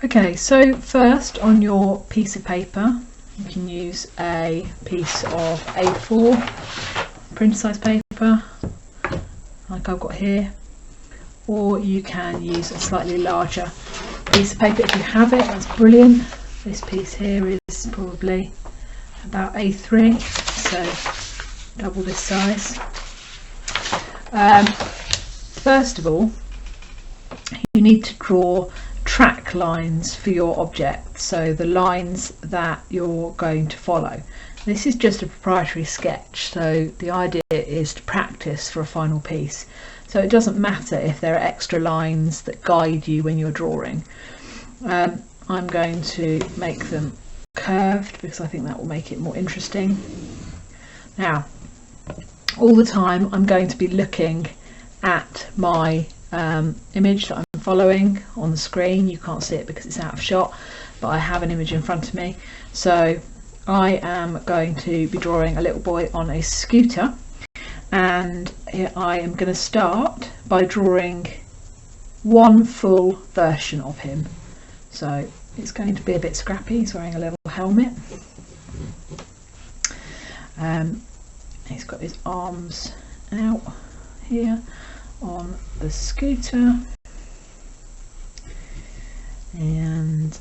Okay, so first on your piece of paper, you can use a piece of A4 print size paper, like I've got here, or you can use a slightly larger piece of paper if you have it. That's brilliant. This piece here is probably about A3, so double this size. First of all, you need to draw track lines for your object, so the lines that you're going to follow. This is just a proprietary sketch, so the idea is to practice for a final piece. So it doesn't matter if there are extra lines that guide you when you're drawing. I'm going to make them curved because I think that will make it more interesting. Now, all the time I'm going to be looking at my image that I'm following on the screen. You can't see it because it's out of shot, but I have an image in front of me. So I am going to be drawing a little boy on a scooter, and I am going to start by drawing one full version of him. So it's going to be a bit scrappy. He's wearing a little helmet. He's got his arms out here on the scooter, and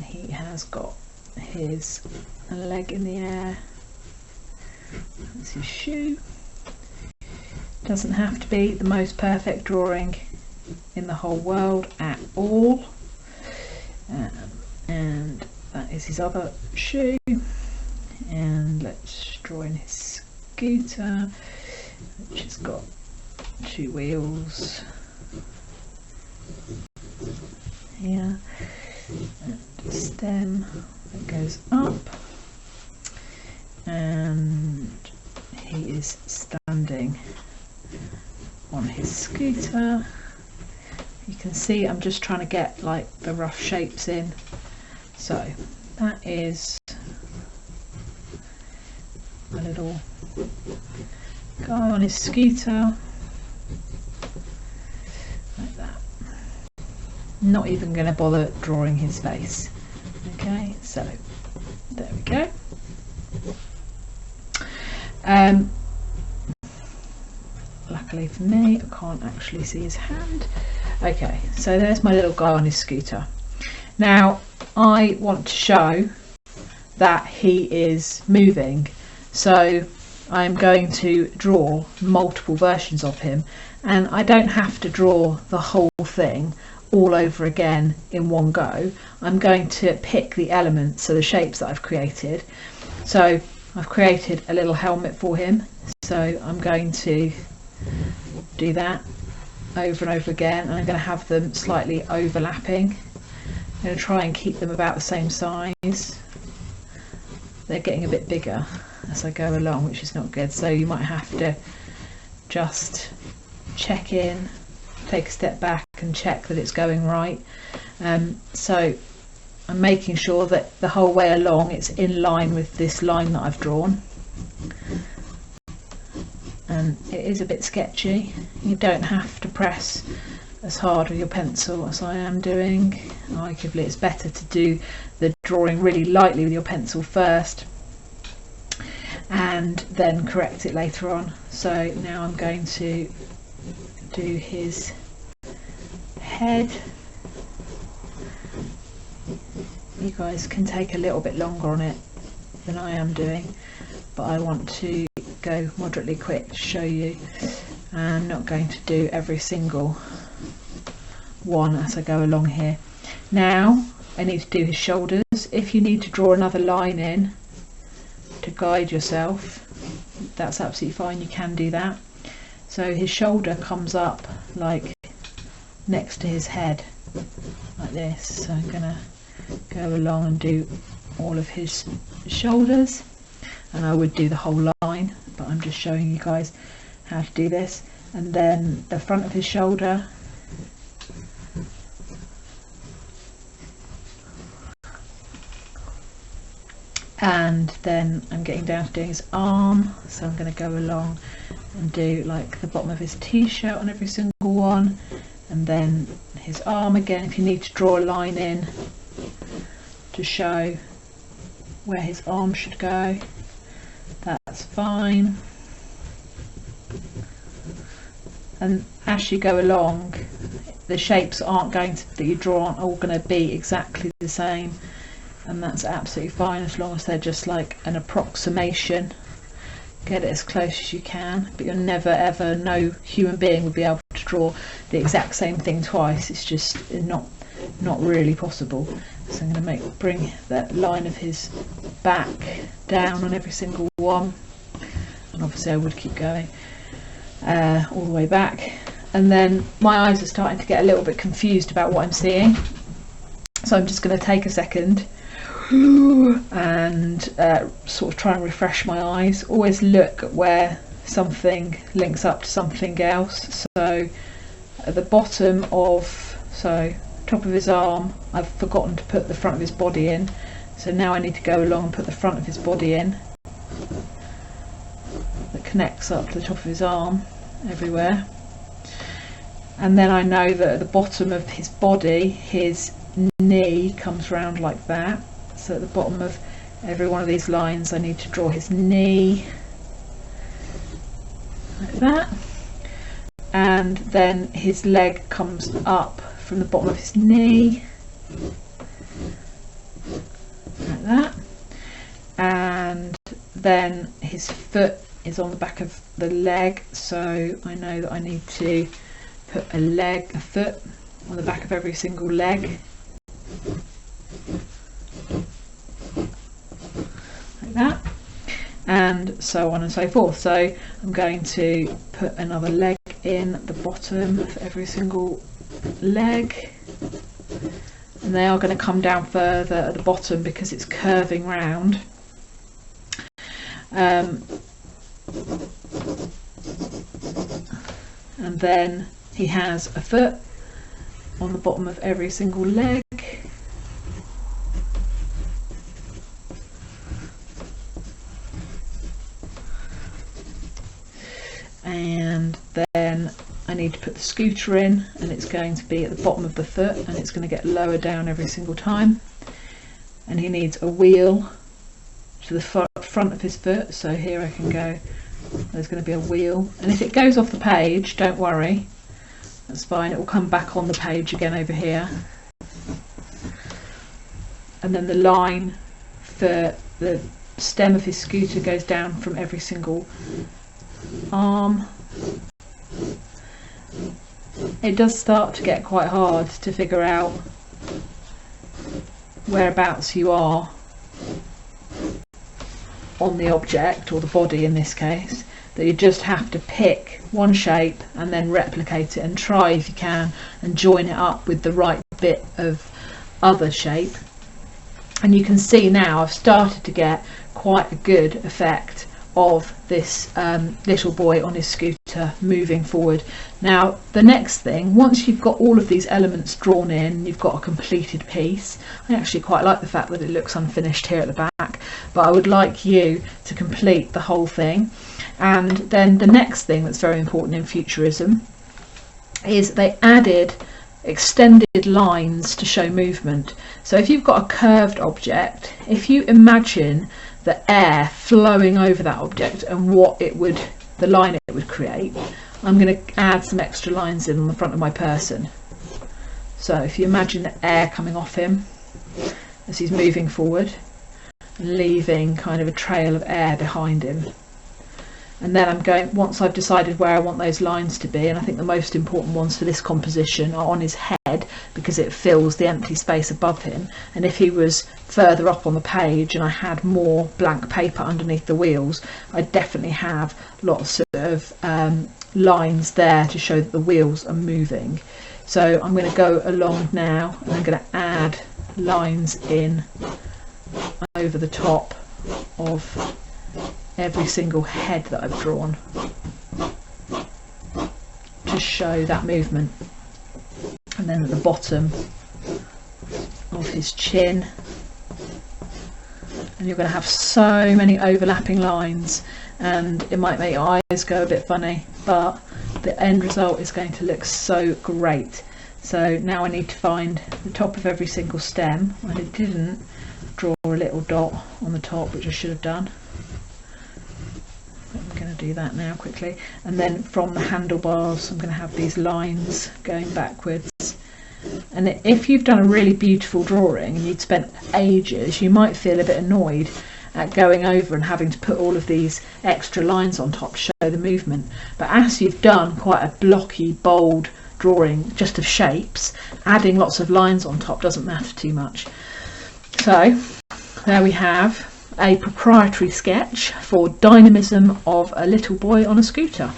he has got his leg in the air. That's his shoe. Doesn't have to be the most perfect drawing in the whole world at all. And that is his other shoe, and let's draw in his scooter, which has got two wheels here and a stem that goes up, and he is standing on his scooter. You can see I'm just trying to get like the rough shapes in. So that is a little guy on his scooter, like that. Not even going to bother drawing his face. Okay, so there we go. Luckily for me, I can't actually see his hand. Okay, so there's my little guy on his scooter. Now I want to show that he is moving, so I'm going to draw multiple versions of him, and I don't have to draw the whole thing all over again in one go. I'm going to pick the elements, so the shapes that I've created. So I've created a little helmet for him, so I'm going to do that over and over again, and I'm going to have them slightly overlapping. I'm going to try and keep them about the same size. They're getting a bit bigger as I go along, which is not good, so you might have to just check in, take a step back and check that it's going right. So I'm making sure that the whole way along it's in line with this line that I've drawn. And it is a bit sketchy. You don't have to press as hard with your pencil as I am doing. Arguably it's better to do the drawing really lightly with your pencil first and then correct it later on. So now I'm going to do his head. You guys can take a little bit longer on it than I am doing, but I want to go moderately quick to show you. I'm not going to do every single one as I go along here. Now I need to do his shoulders. If you need to draw another line in to guide yourself, that's absolutely fine, you can do that. So his shoulder comes up like next to his head like this, so I'm gonna go along and do all of his shoulders, and I would do the whole line, but I'm just showing you guys how to do this. And then the front of his shoulder, and then I'm getting down to doing his arm, so I'm going to go along and do like the bottom of his t-shirt on every single one, and then his arm again. If you need to draw a line in to show where his arm should go, that's fine. And as you go along, the shapes aren't going to, that you draw aren't all going to be exactly the same, and that's absolutely fine as long as they're just like an approximation. Get it as close as you can, but you'll never ever, no human being would be able to draw the exact same thing twice. It's just not really possible. So I'm going to bring that line of his back down on every single one, and obviously I would keep going all the way back. And then my eyes are starting to get a little bit confused about what I'm seeing, so I'm just going to take a second and sort of try and refresh my eyes. Always look at where something links up to something else. So at the bottom of, so top of his arm, I've forgotten to put the front of his body in, so now I need to go along and put the front of his body in that connects up to the top of his arm everywhere. And then I know that at the bottom of his body, his knee comes round like that. So at the bottom of every one of these lines I need to draw his knee like that, and then his leg comes up from the bottom of his knee like that, and then his foot is on the back of the leg, so I know that I need to put a foot on the back of every single leg like that, and so on and so forth. So I'm going to put another leg in the bottom of every single leg, and they are going to come down further at the bottom because it's curving round. And then he has a foot on the bottom of every single leg, and then I need to put the scooter in, and it's going to be at the bottom of the foot, and it's going to get lower down every single time. And he needs a wheel to the front of his foot, so here I can go, there's going to be a wheel, and if it goes off the page, don't worry, that's fine, it will come back on the page again over here. And then the line for the stem of his scooter goes down from every single arm. It does start to get quite hard to figure out whereabouts you are on the object, or the body in this case, that you just have to pick one shape and then replicate it, and try if you can and join it up with the right bit of other shape. And you can see now I've started to get quite a good effect of this little boy on his scooter moving forward. Now the next thing, once you've got all of these elements drawn in, you've got a completed piece. I actually quite like the fact that it looks unfinished here at the back, but I would like you to complete the whole thing. And then the next thing that's very important in Futurism is they added extended lines to show movement. So if you've got a curved object, if you imagine the air flowing over that object and what it would, the line it would create, I'm going to add some extra lines in on the front of my person. So if you imagine the air coming off him as he's moving forward, leaving kind of a trail of air behind him. And then I'm going, once I've decided where I want those lines to be, and I think the most important ones for this composition are on his head, because it fills the empty space above him. And if he was further up on the page and I had more blank paper underneath the wheels, I'd definitely have lots of lines there to show that the wheels are moving. So I'm going to go along now, and I'm going to add lines in over the top of every single head that I've drawn to show that movement. And then at the bottom of his chin and you're going to have so many overlapping lines, and it might make your eyes go a bit funny, but the end result is going to look so great. So now I need to find the top of every single stem. I didn't draw a little dot on the top, which I should have done. I'm going to do that now quickly. And then from the handlebars, I'm going to have these lines going backwards. And if you've done a really beautiful drawing and you'd spent ages, you might feel a bit annoyed at going over and having to put all of these extra lines on top to show the movement. But as you've done quite a blocky, bold drawing just of shapes, adding lots of lines on top doesn't matter too much. So there we have a proprietary sketch for Dynamism of a little boy on a scooter.